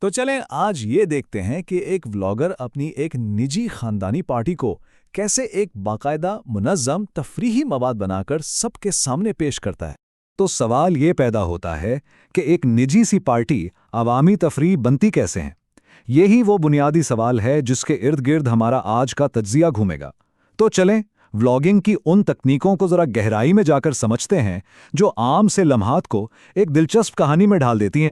تو چلیں آج یہ دیکھتے ہیں کہ ایک ولاگر اپنی ایک نجی خاندانی پارٹی کو کیسے ایک باقاعدہ منظم تفریحی مواد بنا کر سب کے سامنے پیش کرتا ہے۔ تو سوال یہ پیدا ہوتا ہے کہ ایک نجی سی پارٹی عوامی تفریح بنتی کیسے ہیں؟ یہی وہ بنیادی سوال ہے جس کے ارد گرد ہمارا آج کا تجزیہ گھومے گا۔ تو چلیں ولاگنگ کی ان تکنیکوں کو ذرا گہرائی میں جا کر سمجھتے ہیں جو عام سے لمحات کو ایک دلچسپ کہانی میں ڈھال دیتی ہیں۔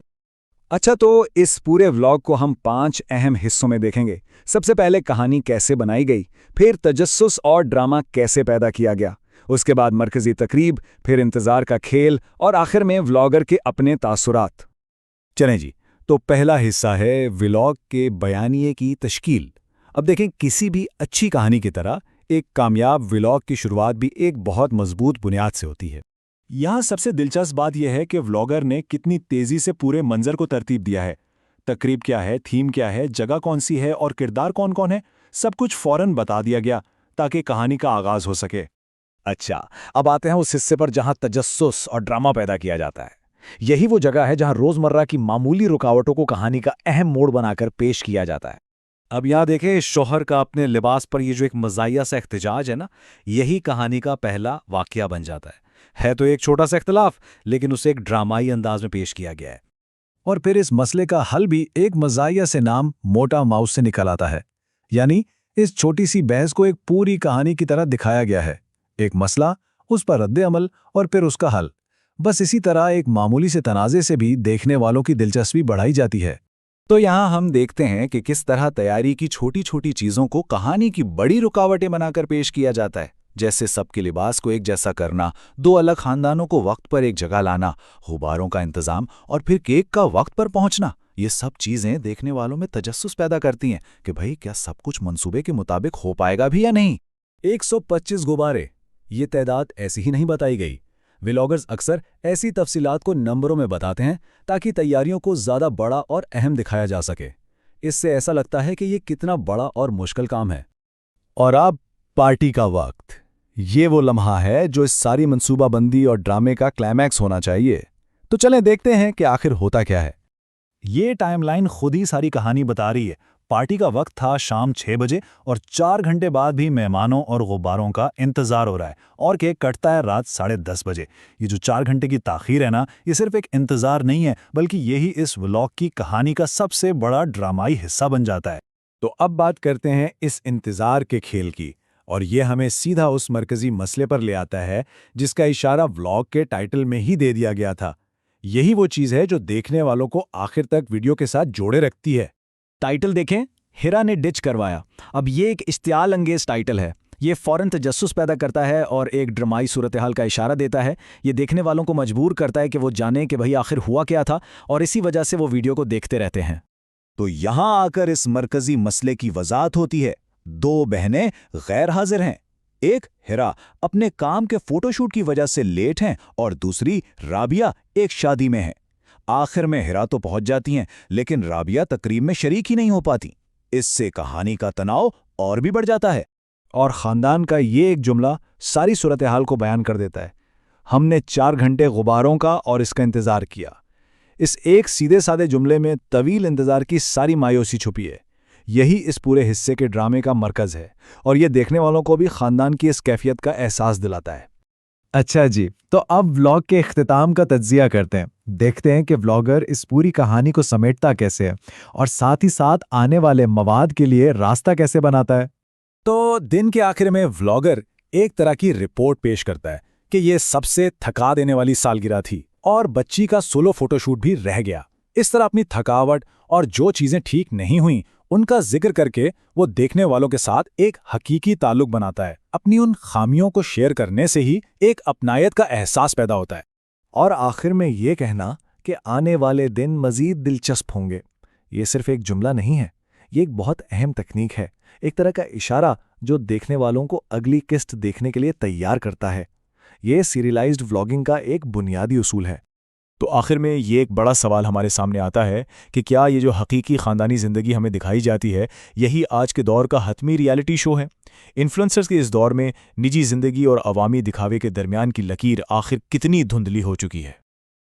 اچھا، تو اس پورے ولاگ کو ہم 5 اہم حصوں میں دیکھیں گے۔ سب سے پہلے کہانی کیسے بنائی گئی، پھر تجسس اور ڈرامہ کیسے پیدا کیا گیا، اس کے بعد مرکزی تقریب، پھر انتظار کا کھیل اور آخر میں ولاگر کے اپنے تاثرات۔ چلیں جی، تو پہلا حصہ ہے ولاگ کے بیانیے کی تشکیل۔ اب دیکھیں، کسی بھی اچھی کہانی کی طرح ایک کامیاب ولاگ کی شروعات بھی ایک بہت مضبوط بنیاد سے ہوتی ہے۔ یہاں سب سے دلچسپ بات یہ ہے کہ ولاگر نے کتنی تیزی سے پورے منظر کو ترتیب دیا ہے۔ تقریب کیا ہے، تھیم کیا ہے، جگہ کون سی ہے اور کردار کون کون ہے، سب کچھ فوراً بتا دیا گیا تاکہ کہانی کا آغاز ہو سکے۔ اچھا، اب آتے ہیں اس حصے پر جہاں تجسس اور ڈرامہ پیدا کیا جاتا ہے۔ یہی وہ جگہ ہے جہاں روزمرہ کی معمولی رکاوٹوں کو کہانی کا اہم موڑ بنا کر پیش کیا جاتا ہے۔ اب یہاں دیکھیں، شوہر کا اپنے لباس پر یہ جو ایک مزاحیہ سا احتجاج ہے نا، یہی کہانی کا پہلا واقعہ بن جاتا ہے تو ایک چھوٹا سا اختلاف، لیکن اسے ایک ڈرامائی انداز میں پیش کیا گیا ہے۔ اور پھر اس مسئلے کا حل بھی ایک مزاحیہ سے نام موٹا ماؤس سے نکل آتا ہے، یعنی اس چھوٹی سی بحث کو ایک پوری کہانی کی طرح دکھایا گیا ہے۔ ایک مسئلہ، اس پر رد عمل اور پھر اس کا حل۔ بس اسی طرح ایک معمولی سے تنازع سے بھی دیکھنے والوں کی دلچسپی بڑھائی جاتی ہے۔ تو یہاں ہم دیکھتے ہیں کہ کس طرح تیاری کی چھوٹی چھوٹی چیزوں کو کہانی کی بڑی رکاوٹیں بنا کر پیش کیا جاتا ہے، جیسے سب کے لباس کو ایک جیسا کرنا، 2 الگ خاندانوں کو وقت پر ایک جگہ لانا، غباروں کا انتظام اور پھر کیک کا وقت پر پہنچنا۔ یہ سب چیزیں دیکھنے والوں میں تجسس پیدا کرتی ہیں کہ بھئی کیا سب کچھ منصوبے کے مطابق ہو پائے گا بھی یا نہیں۔ 125 غبارے، یہ تعداد ایسی ہی نہیں بتائی گئی۔ ولاگرز اکثر ایسی تفصیلات کو نمبروں میں بتاتے ہیں تاکہ تیاریوں کو زیادہ بڑا اور اہم دکھایا جا سکے۔ اس سے ایسا لگتا ہے کہ یہ کتنا بڑا اور مشکل کام ہے۔ اور اب پارٹی کا وقت، یہ وہ لمحہ ہے جو اس ساری منصوبہ بندی اور ڈرامے کا کلائمیکس ہونا چاہیے۔ تو چلیں دیکھتے ہیں کہ آخر ہوتا کیا ہے۔ یہ ٹائم لائن خود ہی ساری کہانی بتا رہی ہے۔ پارٹی کا وقت تھا شام 6 بجے اور 4 گھنٹے بعد بھی مہمانوں اور غباروں کا انتظار ہو رہا ہے، اور کیک کٹتا ہے رات 10:30 بجے۔ یہ جو 4 گھنٹے کی تاخیر ہے نا، یہ صرف ایک انتظار نہیں ہے، بلکہ یہی اس ولاگ کی کہانی کا سب سے بڑا ڈرامائی حصہ بن جاتا ہے۔ تو اب بات کرتے ہیں اس انتظار کے کھیل کی، اور یہ ہمیں سیدھا اس مرکزی مسئلے پر لے آتا ہے جس کا اشارہ ولاگ کے ٹائٹل میں ہی دے دیا گیا تھا۔ یہی وہ چیز ہے جو دیکھنے والوں کو آخر تک ویڈیو کے ساتھ جوڑے رکھتی ہے۔ ٹائٹل دیکھیں، ہیرا نے ڈچ کروایا۔ اب یہ ایک اشتعال انگیز ٹائٹل ہے۔ یہ فوراً تجسس پیدا کرتا ہے اور ایک ڈرامائی صورتحال کا اشارہ دیتا ہے۔ یہ دیکھنے والوں کو مجبور کرتا ہے کہ وہ جانیں کہ بھئی آخر ہوا کیا تھا، اور اسی وجہ سے وہ ویڈیو کو دیکھتے رہتے ہیں۔ تو یہاں آ کر اس مرکزی مسئلے کی وضاحت ہوتی ہے۔ 2 بہنیں غیر حاضر ہیں، ایک ہیرا اپنے کام کے فوٹو شوٹ کی وجہ سے لیٹ ہیں اور دوسری رابعہ ایک شادی میں ہے۔ آخر میں ہیرا تو پہنچ جاتی ہیں، لیکن رابعہ تقریب میں شریک ہی نہیں ہو پاتی۔ اس سے کہانی کا تناؤ اور بھی بڑھ جاتا ہے، اور خاندان کا یہ ایک جملہ ساری صورتحال کو بیان کر دیتا ہے۔ ہم نے 4 گھنٹے غباروں کا اور اس کا انتظار کیا۔ اس ایک سیدھے سادے جملے میں طویل انتظار کی ساری مایوسی چھپی ہے۔ یہی اس پورے حصے کے ڈرامے کا مرکز ہے، اور یہ دیکھنے والوں کو بھی خاندان کی اس کیفیت کا احساس دلاتا ہے۔ اچھا جی، تو اب ولاگ کے اختتام کا تجزیہ کرتے ہیں۔ دیکھتے ہیں کہ ولاگر اس پوری کہانی کو سمیٹتا کیسے ہے، اور ساتھ ہی ساتھ آنے والے مواد کے لیے راستہ کیسے بناتا ہے۔ تو دن کے آخر میں ولاگر ایک طرح کی رپورٹ پیش کرتا ہے کہ یہ سب سے تھکا دینے والی سالگرہ تھی، اور بچی کا سولو فوٹو شوٹ بھی رہ گیا۔ اس طرح اپنی تھکاوٹ اور جو چیزیں ٹھیک نہیں ہوئیں ان کا ذکر کر کے وہ دیکھنے والوں کے ساتھ ایک حقیقی تعلق بناتا ہے۔ اپنی ان خامیوں کو شیئر کرنے سے ہی ایک اپنائیت کا احساس پیدا ہوتا ہے، اور آخر میں یہ کہنا کہ آنے والے دن مزید دلچسپ ہوں گے، یہ صرف ایک جملہ نہیں ہے، یہ ایک بہت اہم تکنیک ہے، ایک طرح کا اشارہ جو دیکھنے والوں کو اگلی قسط دیکھنے کے لیے تیار کرتا ہے۔ یہ سیریلائزڈ ولاگنگ کا ایک بنیادی اصول ہے۔ تو آخر میں یہ ایک بڑا سوال ہمارے سامنے آتا ہے کہ کیا یہ جو حقیقی خاندانی زندگی ہمیں دکھائی جاتی ہے، یہی آج کے دور کا حتمی ریالٹی شو ہے؟ انفلوئنسرز کے اس دور میں نجی زندگی اور عوامی دکھاوے کے درمیان کی لکیر آخر کتنی دھندلی ہو چکی ہے؟